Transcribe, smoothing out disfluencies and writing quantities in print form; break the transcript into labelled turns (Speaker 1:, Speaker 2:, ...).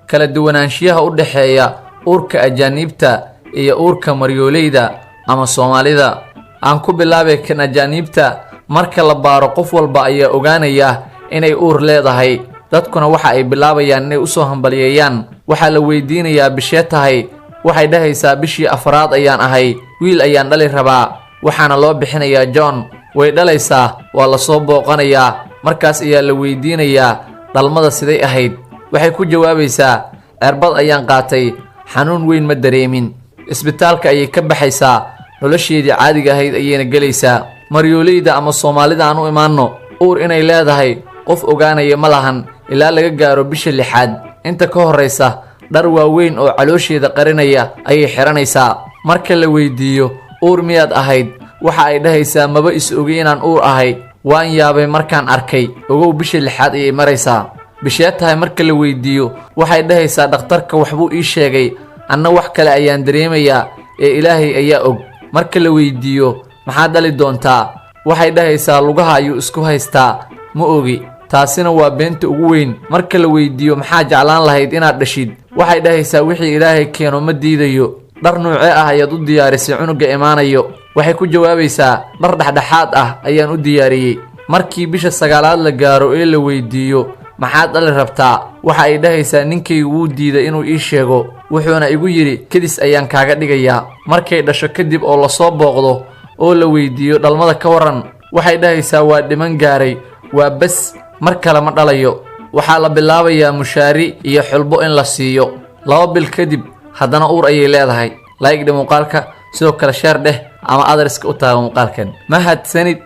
Speaker 1: kala duwanaanshiyaha u dhaxeeya uurka ajaanibta iyo uurka maryooleyda ama Soomaalida. Aan ku bilaabay kan ajaanibta, marka la baaro qof walba ayaa ogaanaya inay uur leedahay. dadkuna waxa ay bilaabayaan inay u soo hambalyeeyaan. waxa la weydiinayaa bishee tahay, waxay dhahaysaa bishii afraad ayaan ahay, wiil ayaan dhali rabaa, waxaana loo bixinayaa John. way dhalaysaa, waa la soo booqanayaa, markaas ayaa la weydiinayaa dhalmada siday ahayd. waxay ku jawaabaysaa erbad ayaan qaatay, xanuun weyn ma dareemin. isbitaalka ayay ka baxaysaa, nolosheedii caadiga ahayd ayayna gelaysaa. maryooleyda ama Soomaalida aan u imaanno, uur inay leedahay qof ogaanaya ma lahan ilaa laga gaaro bisha 6. inta ka horeysa dhar waaweyn oo caloosheeda qarinaya ayay xiranaysaa. marka la weydiiyo uur miyaad ahayd, waxa ay dhahaysaa maba is ogi inaan uur ahay, waan yaabay markaan arkay, ogow bisha 6 ayay maraysaa. bishee tahay marka la weydiiyo waxay dhahaysaa dhakhtarka waxbuu ii sheegay, anna wax kale ayaan dareemayaa ee Ilaahay ayaa og. marka la weydiiyo maxaad dhali doontaa, waxay dhahaysaa lugaha ayuu isku haystaa, ma ogi. taasina waa beenta ugu weyn. marka la weydiiyo maxaa jeclaan lahayd inaad dhashid, waxay dhahaysaa wixii Ilaahay keeno ma diidayo. dhar nuucee ah ayaad u diyaarisay cunuga imaanayo, waxay ku jawaabaysaa dhar dhexdhexaad ah ayaan u diyaariyey. markii bisha 9aad la gaaro ee la weydiiyo maxaad dhali rabtaa, waxa ay dhahaysaa ninkaygu wuu diiday inuu ii sheego, wuxuuna igu yidhi kadis ayaan kaaga dhigayaa. markay dhasho kadib oo la soo booqdo oo la weydiiyo dhalmada ka waran, waxay dhahaysaa waa dhiman gaaray, waa bas, mar kale ma dhalayo. waxaa la bilaabayaa mushaari iyo xulbo in la siiyo. 2 bil kadib haddana uur ayay leedahay. like muuqaalka, sidoo kale share dheh ama adreska u taagan muuqaalkan. mahadsanid.